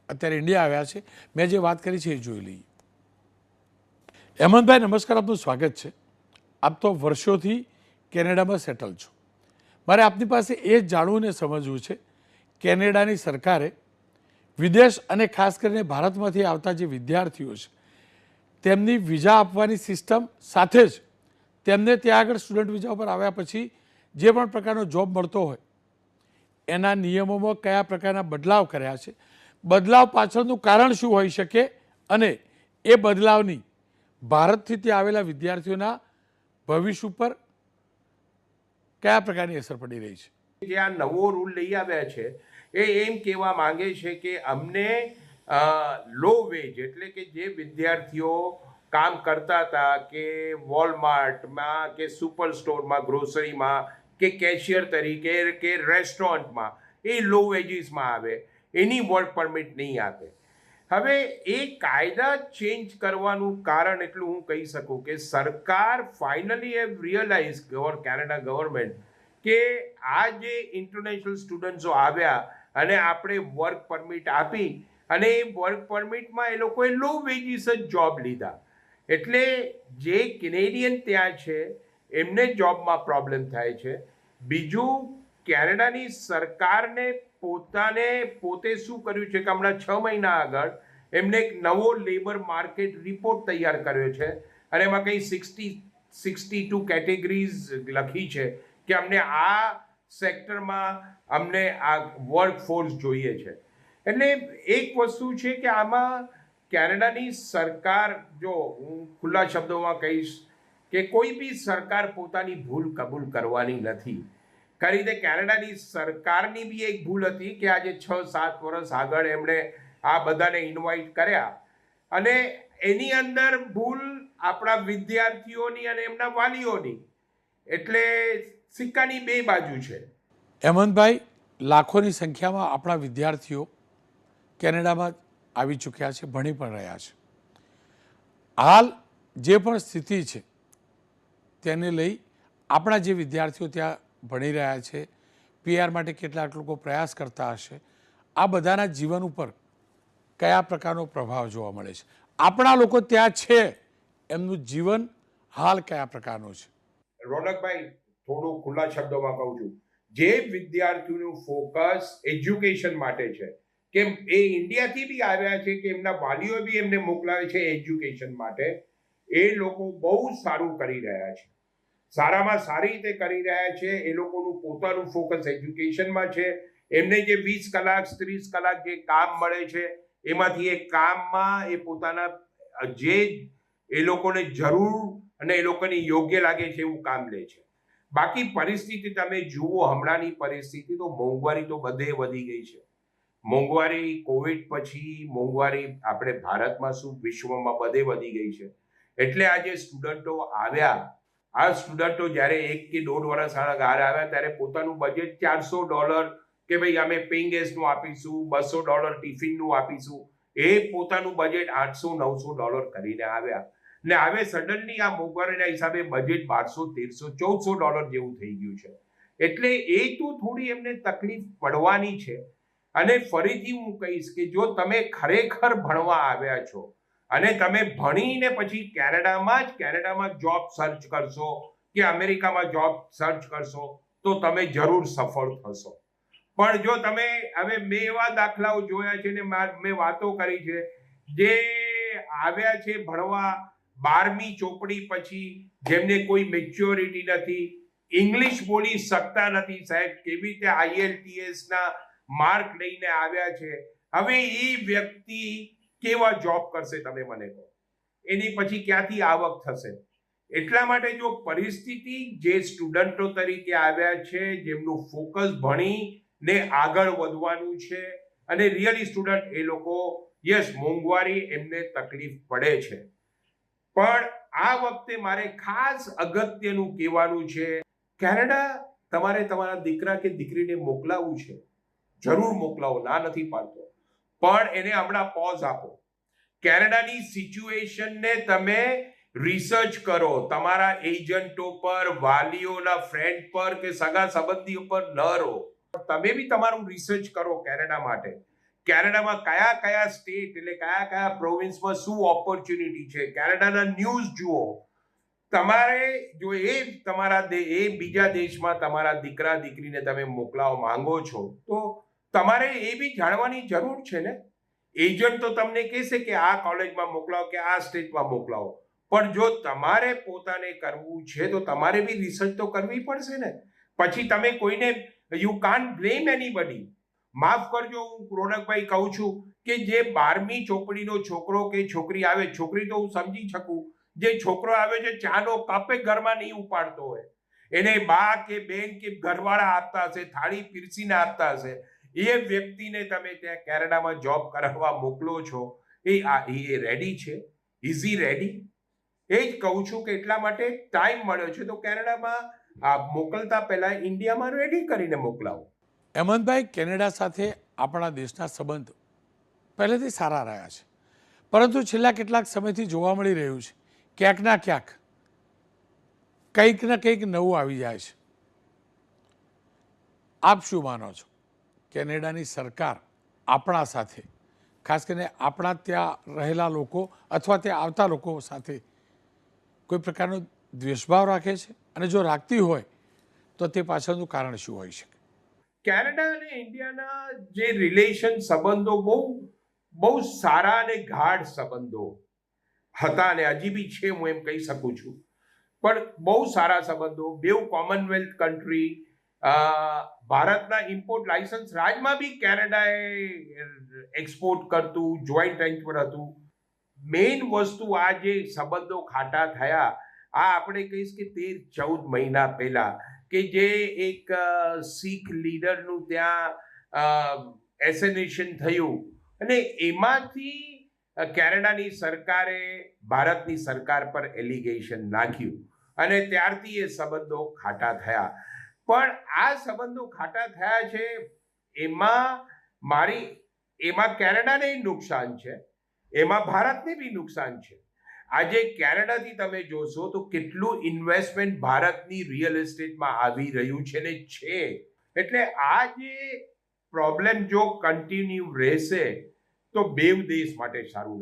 અત્યારે ઇન્ડિયા આવ્યા છે. મેં જે વાત કરી છે એ જોઈ લઈએ. હેમંતભાઈ, નમસ્કાર, આપનું સ્વાગત છે. આપ તો વર્ષોથી કેનેડામાં સેટલ છો. મારે આપની પાસે એ જાણવું ને સમજવું છે, કેનેડાની સરકારે વિદેશ અને ખાસ કરીને ભારતમાંથી આવતા જે વિદ્યાર્થીઓ છે તેમની વિઝા આપવાની સિસ્ટમ સાથે જ તેમને ત્યાં આગળ સ્ટુડન્ટ વિઝા ઉપર આવ્યા પછી જે પણ પ્રકારનો જોબ મળતો હોય એના નિયમોમાં કયા પ્રકારના બદલાવ કર્યા છે, બદલાવ પાછળનું કારણ શું હોઈ શકે અને એ બદલાવની ભારતથી ત્યાં આવેલા વિદ્યાર્થીઓના ભવિષ્ય ઉપર કયા પ્રકારની અસર પડી રહી છે? જે આ નવો રૂલ લઈ આવ્યા છે એ એમ કહેવા માંગે છે કે અમને લો વેજ એટલે કે જે વિદ્યાર્થીઓ કામ કરતા હતા કે વોલમાર્ટમાં કે સુપર સ્ટોરમાં, ગ્રોસરીમાં કે કેશિયર તરીકે કે રેસ્ટોરન્ટમાં, એ લો વેજીસમાં આવે, એની વર્ક પરમિટ નહીં આપે. હવે એ કાયદા ચેન્જ કરવાનું કારણ એટલું હું કહી શકું કે સરકાર finally have realise Canada government કે આ જે ઇન્ટરનેશનલ સ્ટુડન્ટ્સો આવ્યા અને આપણે વર્ક પરમિટ આપી અને એ વર્ક પરમિટમાં એ લોકોએ લો વેજીસ જ જોબ લીધા. એટલે જે કેનેડિયન ત્યાં છે એમને જોબમાં પ્રોબ્લેમ થાય છે. બીજું, કેનેડાની સરકારને પોતે શું કર્યું છે કે હમણાં 6 મહિના આગળ એમને એક નવો લેબર માર્કેટ રિપોર્ટ તૈયાર કર્યો છે અને એમાં કંઈ 62 કેટેગરીઝ લખી છે કે અમને આ સેક્ટરમાં અમને આ વર્કફોર્સ જોઈએ છે. એટલે એક વસ્તુ છે કે આમાં કેનેડાની સરકાર, જો હું ખુલ્લા શબ્દોમાં કહીશ કે કોઈ બી સરકાર પોતાની ભૂલ કબૂલ કરવાની નથી. ખરી રીતે કેનેડાની સરકારની બી એક ભૂલ હતી કે આજે 6-7 વર્ષ આગળ એમણે આ બધાને ઇન્વાઇટ કર્યા અને એની અંદર ભૂલ આપણા વિદ્યાર્થીઓની અને એમના વાલીઓની. એટલે સિક્કાની બે બાજુ છે. હેમંતભાઈ, લાખોની સંખ્યામાં આપણા વિદ્યાર્થીઓ કેનેડામાં આવી ચૂક્યા છે, ભણી પણ રહ્યા છે. હાલ જે પણ સ્થિતિ છે તેને લઈ આપણા જે વિદ્યાર્થીઓ ત્યાં ભણી રહ્યા છે, પીઆર માટે કેટલાક લોકો પ્રયાસ કરતા હશે, આ બધાના જીવન ઉપર કયા પ્રકારનો પ્રભાવ જોવા મળે છે? આપણા લોકો ત્યાં છે એમનું જીવન હાલ કયા પ્રકારનું છે? રોનકભાઈ, થોડું ખુલ્લા શબ્દોમાં કહું છું, જે વિદ્યાર્થીઓનું ફોકસ એજ્યુકેશન માટે છે, કે એ ઇન્ડિયાથી બી આવ્યા છે કે એમના વાલીઓ બી એમને મોકલાવે છે એજ્યુકેશન માટે, એ લોકો બહુ સારું કરી રહ્યા છે. સારામાં સારી રીતે કરી રહ્યા છે. એ લોકોનું પોતાનું ફોકસ એજ્યુકેશનમાં છે. એમને જે 20 કલાક 30 કલાક જે કામ મળે છે એમાંથી એ કામમાં એ પોતાના જે એ લોકોને જરૂર અને એ લોકોને યોગ્ય લાગે છે એવું કામ લે છે. બાકી પરિસ્થિતિ તમે જુઓ, હમણાંની પરિસ્થિતિ તો મોંઘવારી તો બધે વધી ગઈ છે. મોંઘવારી કોવિડ પછી મોંઘવારી આપણે ભારતમાં શું વિશ્વમાં બધે વધી ગઈ છે. એટલે આ જે સ્ટુડન્ટો આવ્યા, આ સ્ટુડન્ટો જ્યારે 1 કે 1.5 વર્ષ આવ્યા ત્યારે પોતાનું બજેટ $400 કે ભાઈ અમે પેઇંગ ગેસ્ટનું આપીશું, $200 ટિફિનનું આપીશું, એ પોતાનું બજેટ $800-900 કરીને આવ્યા. ને હવે સડનલી આ મોંઘવારીના હિસાબે બજેટ $1200-1300-1400 જેવું થઈ ગયું છે. એટલે એ તો થોડી એમને તકલીફ પડવાની છે. અને ફરીથી હું કહીશ કે જો તમે ખરેખર ભણવા આવ્યા છો અને તમે ભણીને પછી કેનેડામાં જોબ સર્ચ કરશો કે અમેરિકામાં જોબ સર્ચ કરશો તો તમે જરૂર સફળ થશો. પણ જો તમે, હવે મેં એવા દાખલાઓ જોયા છે ને મેં વાતો કરી છે, જે આવ્યા છે ભણવા 12મી ચોપડી પછી, જેમને કોઈ મેચ્યોરિટી નથી, ઇંગ્લિશ બોલી શકતા નથી સાહેબ, કેવી રીતે IELTS ના માર્ક લઈને આવ્યા છે. હવે એ વ્યક્તિ કેવા જોબ કરશે તમે મને કહો? એની પછી ક્યાંથી આવક થશે? એટલા માટે જો પરિસ્થિતિ, જે સ્ટુડન્ટો તરીકે આવ્યા છે જેમનું ફોકસ ભણીને આગળ વધવાનું છે અને રિયલી સ્ટુડન્ટ, એ લોકો યસ મોંઘવારી એમને તકલીફ પડે છે. પણ આ વખતે મારે ખાસ અગત્યનું કહેવાનું છે, કેનેડા તમારે તમારા દીકરા કે દીકરીને મોકલાવવું છે, જરૂર મોકલાવો, ના નથી પાડતો, પણ એને હમણાં પોઝ આપો. કેનેડાની સિચ્યુએશનને તમે રિસર્ચ કરો, તમારા એજન્ટો પર, વાલીઓના ફ્રેન્ડ પર કે સગા સંબંધીઓ પર ન રહો. તમે બી તમારું રિસર્ચ કરો કેનેડા માટે કેનેડામાં કયા કયા સ્ટેટ એટલે કયા કયા પ્રોવિન્સમાં શું ઓપોર્ચ્યુનિટી છે, કેનેડાના ન્યૂઝ જુઓ. તમારે જો એ બીજા દેશમાં તમારા દીકરા દીકરીને તમે મોકલાવા માંગો છો તો તમારે એ બી જાણવાની જરૂર છે ને. એજન્ટ તો તમને કહેશે કે આ કોલેજમાં મોકલાવો કે આ સ્ટેટમાં મોકલાવો, પણ જો તમારે પોતાને કરવું છે તો તમારે બી રિસર્ચ તો કરવી પડશે ને. પછી તમે કોઈને યુ કાન્ટ બ્લેમ એનીબડી. માફ કરજો, હું રોનકભાઈ કહું છું કે જે 12મી ચોપડીનો છોકરો કે છોકરી આવે, છોકરી તો હું સમજી શકું, જે છોકરો આવે છે ચાનો કપે ઘરમાં નહીં ઉપાડતો હોય, એને બા કે બેન કે ઘરવાળા આપતા હશે, થાળી પીરસીને આપતા હશે, એ વ્યક્તિને તમે ત્યાં કેનેડામાં જોબ કરાવવા મોકલો છો, એ રેડી છે? Is he ready? એ જ કહું છું કે એટલા માટે ટાઈમ મળ્યો છે તો કેનેડામાં મોકલતા પહેલા ઇન્ડિયામાં રેડી કરીને મોકલાવો. હેમંતભાઈ, કેનેડા સાથે આપણા દેશના સંબંધ પહેલેથી સારા રહ્યા છે, પરંતુ છેલ્લા કેટલાક સમયથી જોવા મળી રહ્યું છે ક્યાંક ના ક્યાંક કંઈક ને કંઈક નવું આવી જાય છે. આપ શું માનો છો? કેનેડાની સરકાર આપણા સાથે, ખાસ કરીને આપણા ત્યાં રહેલા લોકો અથવા ત્યાં આવતા લોકો સાથે કોઈ પ્રકારનો દ્વેષભાવ રાખે છે? અને જો રાખતી હોય તો તે પાછળનું કારણ શું હોઈ શકે? કેનેડા અને ઇન્ડિયાના જે રિલેશન સંબંધો બહુ સારા અને ગાઢ સંબંધો હતા અને હજી બી છે, હું એમ કહી શકું છું. પણ બહુ સારા સંબંધો, બેઉ કોમનવેલ્થ કન્ટ્રી, ભારતના ઇમ્પોર્ટ લાયસન્સ રાજમાં બી કેનેડાએ એક્સપોર્ટ કરતું, જોઈન્ટ વેન્ચર હતું. મેઇન વસ્તુ આ જે સંબંધો ખાટા થયા, આ આપણે કહીશ કે 13-14 મહિના પહેલા કે જે એક શીખ લીડરનું ત્યાં એસેનેશન થયું અને એમાંથી કેનેડાની સરકારે ભારતની સરકાર પર એલિગેશન નાખ્યું અને ત્યારથી એ સંબંધો ખાટા થયા. પણ આ સંબંધો ખાટા થયા છે એમાં કેનેડાને નુકસાન છે, એમાં ભારતને બી નુકસાન છે. આજે કેનેડાથી તમે જોશો તો કેટલું ઇન્વેસ્ટમેન્ટ ભારતની રિયલ એસ્ટેટમાં આવી રહ્યું છે ને છે. એટલે આ જે પ્રોબ્લેમ જો કન્ટિન્યુ રહેશે તો બેવ દેશ માટે સારું